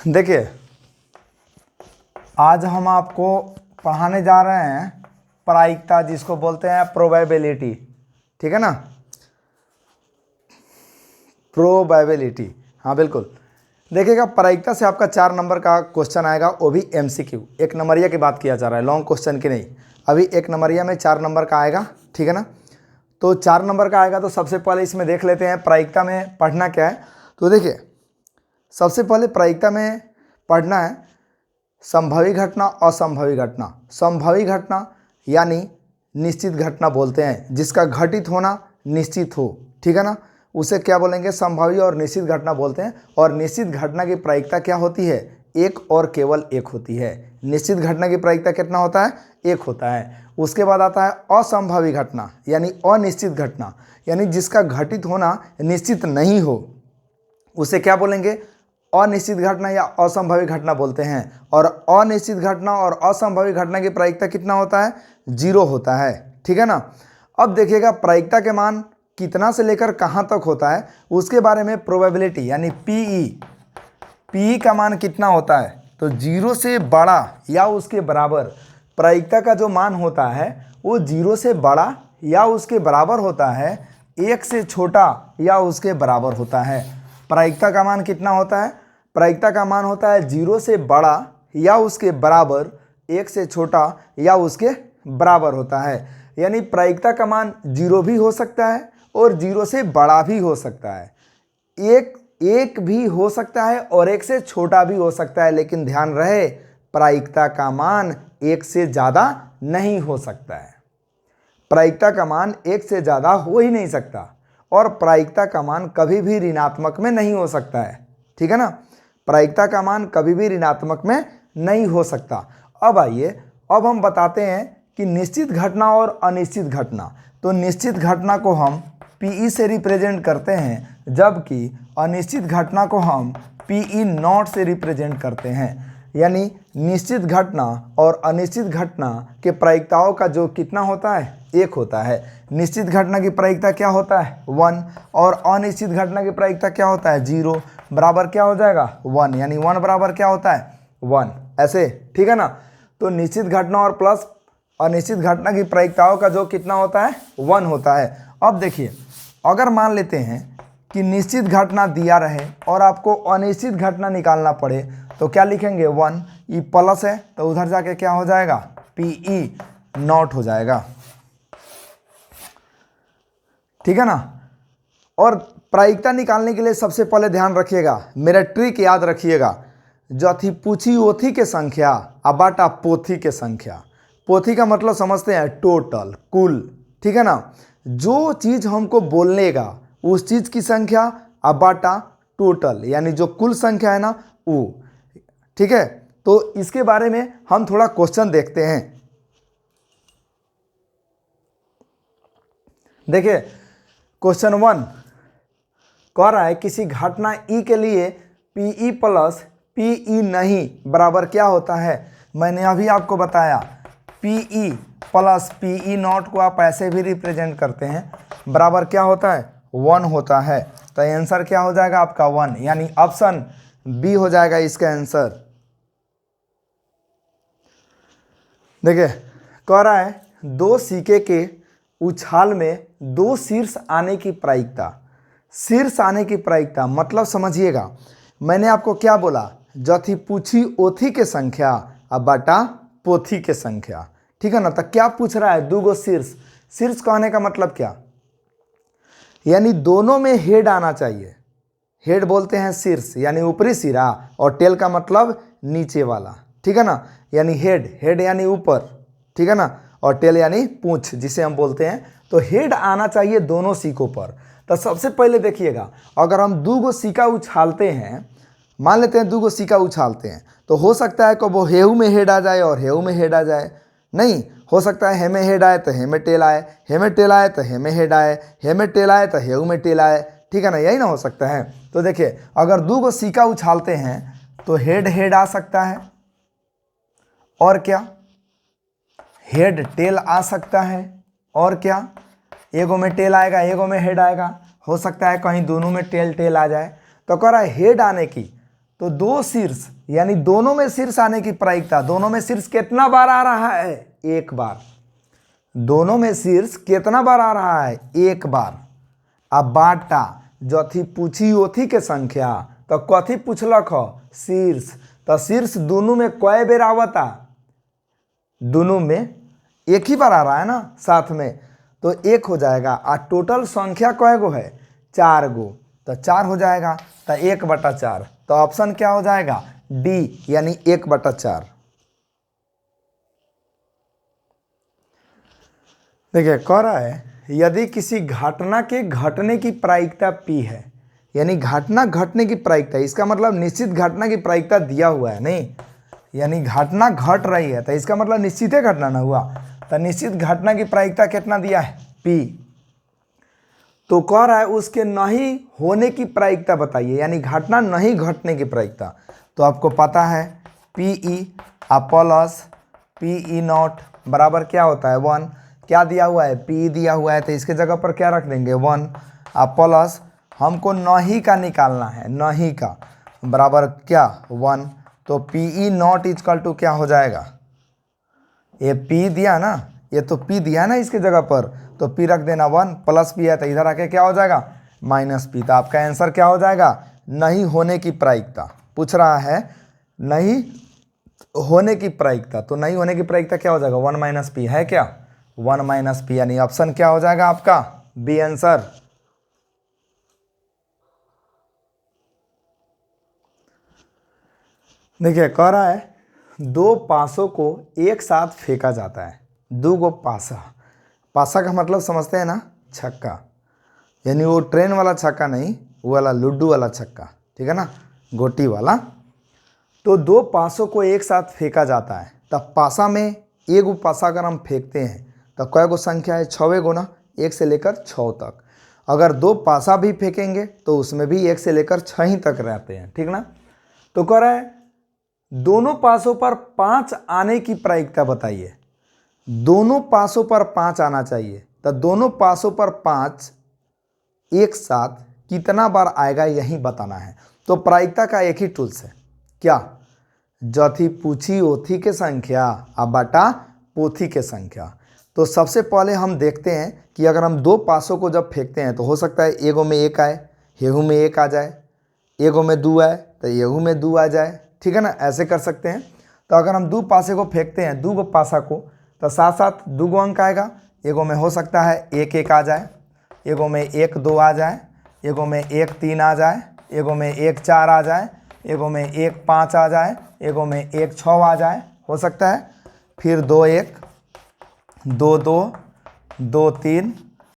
देखिए, आज हम आपको पढ़ाने जा रहे हैं प्रायिकता, जिसको बोलते हैं प्रोबेबिलिटी। ठीक है ना, प्रोबेबिलिटी। हाँ बिल्कुल। देखिएगा, प्रायिकता से आपका 4 नंबर का क्वेश्चन आएगा, वो भी MCQ। 1 नंबरिया की बात किया जा रहा है, लॉन्ग क्वेश्चन की नहीं। अभी 1 नंबरिया में 4 नंबर का आएगा। ठीक है ना, तो 4 नंबर का आएगा। तो सबसे पहले इसमें देख लेते हैं प्रायिकता में पढ़ना क्या है। तो देखिए, सबसे पहले प्रायिकता में पढ़ना है संभावी घटना, असंभावी घटना। संभावी घटना यानी निश्चित घटना बोलते हैं, जिसका घटित होना निश्चित हो। ठीक है ना, उसे क्या बोलेंगे? संभावी और निश्चित घटना बोलते हैं। और निश्चित घटना की प्रायिकता क्या होती है? एक और केवल एक होती है। निश्चित घटना की प्रायिकता कितना होता है? एक होता है। उसके बाद आता है असंभावी घटना, यानी अनिश्चित घटना, यानी जिसका घटित होना निश्चित नहीं हो, उसे क्या बोलेंगे? अनिश्चित घटना या असंभावी घटना बोलते हैं। और अनिश्चित घटना और असंभावी घटना की प्रायिकता कितना होता है? 0 होता है। ठीक है ना। अब देखिएगा, प्रायिकता के मान कितना से लेकर कहाँ तक होता है, उसके बारे में प्रोबेबिलिटी यानी पीई का मान कितना होता है? तो 0 से बड़ा या उसके बराबर प्रायिकता का जो मान होता है वो 0 से बड़ा या उसके बराबर होता है, 1 से छोटा या उसके बराबर होता है। प्रायिकता का मान कितना होता है? प्रायिकता का मान होता है 0 से बड़ा या उसके बराबर, 1 से छोटा या उसके बराबर होता है। यानी प्रायिकता का मान 0 भी हो सकता है और 0 से बड़ा भी हो सकता है, एक भी हो सकता है और 1 से छोटा भी हो सकता है। लेकिन ध्यान रहे, प्रायिकता का मान 1 से ज़्यादा नहीं हो सकता है। प्रायिकता का मान 1 से ज़्यादा हो ही नहीं सकता। और प्रायिकता का मान कभी भी ऋणात्मक में नहीं हो सकता है। ठीक है ना, प्रायिकता का मान कभी भी ऋणात्मक में नहीं हो सकता। अब आइए, अब हम बताते हैं कि निश्चित घटना और अनिश्चित घटना। तो निश्चित घटना को हम PE से रिप्रेजेंट करते हैं, जबकि अनिश्चित घटना को हम PE नॉट से रिप्रेजेंट करते हैं। यानी निश्चित घटना और अनिश्चित घटना के प्रायिकताओं का जो कितना होता है? 1 होता है। निश्चित घटना की प्रायिकता क्या होता है? 1। और अनिश्चित घटना की प्रायिकता क्या होता है? 0। बराबर क्या हो जाएगा? 1। यानी 1 बराबर क्या होता है? 1। ऐसे। ठीक है ना। तो निश्चित घटना और प्लस अनिश्चित घटना की प्रायिकताओं का जो कितना होता है? 1 होता है। अब देखिए, अगर मान लेते हैं कि निश्चित घटना दिया रहे और आपको अनिश्चित घटना निकालना पड़े, तो क्या लिखेंगे? 1। ये प्लस है तो उधर जाके क्या हो जाएगा? PE नॉट हो जाएगा। ठीक है ना। और प्रायिकता निकालने के लिए सबसे पहले ध्यान रखिएगा, मेरा ट्रिक याद रखिएगा, जथी पूछी ओथी के संख्या अबाटा पोथी के संख्या। पोथी का मतलब समझते हैं टोटल, कुल। ठीक है ना, जो चीज़ हमको बोलनेगा उस चीज़ की संख्या अबाटा टोटल, यानी जो कुल संख्या है ना वो। ठीक है, तो इसके बारे में हम थोड़ा क्वेश्चन देखते हैं। देखिए, क्वेश्चन 1 कह रहा है किसी घटना E के लिए PE प्लस PE नहीं बराबर क्या होता है? मैंने अभी आपको बताया, PE प्लस PE नॉट को आप ऐसे भी रिप्रेजेंट करते हैं, बराबर क्या होता है? 1 होता है। तो आंसर क्या हो जाएगा आपका? 1, यानी ऑप्शन B हो जाएगा इसका आंसर। देखिए, कह रहा है 2 सिक्के के उछाल में 2 शीर्ष आने की प्रायिकता। शीर्ष आने की प्रायिकता मतलब समझिएगा, मैंने आपको क्या बोला? जथी पूछी ओथी के संख्या अब बटा पोथी के संख्या। ठीक है ना। तो क्या पूछ रहा है? 2 गो शीर्ष। शीर्ष कहने का मतलब क्या? यानी दोनों में हेड आना चाहिए। हेड बोलते हैं शीर्ष, यानी ऊपरी सिरा, और टेल का मतलब नीचे वाला। ठीक है ना, यानी हेड यानी ऊपर। ठीक है ना, और टेल यानी पूंछ, जिसे हम बोलते हैं। तो हेड आना चाहिए दोनों सिक्कों पर। तो सबसे पहले देखिएगा, अगर हम 2 गो सिक्का उछालते हैं, मान लेते हैं 2 गो सिक्का उछालते हैं, तो हो सकता है कि वो हेऊ में हेड आ जाए और हेऊ में हेड आ जाए। नहीं, हो सकता है हे में हेड आए तो हे में टेल आए, हे में टेल आए तो हे में हेड आए, हे में टेल आए तो हेऊ में टेल आए। ठीक है ना, यही ना हो सकता है। तो देखिए, अगर 2 गो सिक्का उछालते हैं तो हेड आ सकता है, और क्या? हेड टेल आ सकता है, और क्या? एगो में टेल आएगा, एगो में हेड आएगा। हो सकता है कहीं दोनों में टेल आ जाए। तो कह रहा है हेड आने की तो दो शीर्ष यानी दोनों में शीर्ष आने की प्रायिकता, दोनों में शीर्ष कितना बार आ रहा है? एक बार। दोनों में शीर्ष कितना बार आ रहा है? एक बार। अब बाटा जथी पूछी ओथी के संख्या, तो कथी पूछलक हो? शीर्ष। तो शीर्ष दोनों में कई बेर आवता? दोनों में एक ही बार आ रहा है ना साथ में, तो एक हो जाएगा। और टोटल संख्या कय गो है? 4 गो, तो 4 हो जाएगा। तो 1/4, तो ऑप्शन क्या हो जाएगा? डी, यानी 1/4। देखिए कह रहा है यदि किसी घटना के घटने की प्रायिकता P है, यानी घटना घटने की प्रायिकता, इसका मतलब निश्चित घटना की प्रायिकता दिया हुआ है नहीं, यानी घटना घट रही है तो इसका मतलब निश्चित है घटना ना हुआ, तो निश्चित घटना की प्रायिकता कितना दिया है? P। तो कह रहा है उसके नहीं होने की प्रायिकता बताइए, यानी घटना नहीं घटने की प्रायिकता। तो आपको पता है PE प्लस PE0 बराबर क्या होता है? 1। क्या दिया हुआ है? P दिया हुआ है, तो इसके जगह पर क्या रख देंगे? 1। प्लस हमको नहीं का निकालना है, नहीं का बराबर क्या? 1। तो PE0 इक्वल टू क्या हो जाएगा? ये P दिया ना, ये तो P दिया है ना इसके जगह पर, तो P रख देना 1, प्लस P है तो इधर आके क्या हो जाएगा? -P। तो आपका आंसर क्या हो जाएगा? नहीं होने की प्रायिकता पूछ रहा है, नहीं होने की प्रायिकता। तो नहीं होने की प्रायिकता क्या हो जाएगा? 1 - P है क्या? 1 - P, यानी ऑप्शन क्या हो जाएगा आपका? B answer. देखिए कह रहा है दो पासों को एक साथ फेंका जाता है। दो गो पासा, पासा का मतलब समझते हैं ना? छक्का, यानी वो ट्रेन वाला छक्का नहीं, वो वाला लुड्डू वाला छक्का, ठीक है ना, गोटी वाला। तो दो पासों को एक साथ फेंका जाता है, तब पासा में एगो पासा अगर हम फेंकते हैं तो कै गो संख्या है? 6 गो ना, 1 से लेकर 6 तक। अगर दो पासा भी फेंकेंगे तो उसमें भी 1 से लेकर 6 ही तक रहते हैं, ठीक ना। तो कह रहा है दोनों पासों पर 5 आने की प्रायिकता बताइए। दोनों पासों पर 5 आना चाहिए, तो दोनों पासों पर 5 एक साथ कितना बार आएगा यही बताना है। तो प्रायिकता का एक ही टूल्स है, क्या? जथी पूछी ओथी के संख्या अब बटा पोथी के संख्या। तो सबसे पहले हम देखते हैं कि अगर हम दो पासों को जब फेंकते हैं तो हो सकता है एगो में 1 आए, हेहू में 1 आ जाए, एगो में 2 आए तो येहू में 2 आ जाए, ठीक है ना, ऐसे कर सकते हैं। तो अगर हम दो पासे को फेंकते हैं, दो गो पासा को, तो साथ साथ 2 गो अंक आएगा। एगो में हो सकता है 1 आ जाए, एगो में 1 2 आ जाए, एगो में 1 3 आ जाए, एगो में 1 4 आ जाए, एगो में 1 5 आ जाए, एगो में 1 6 आ जाए, हो सकता है। फिर 2 1 2 2 2 3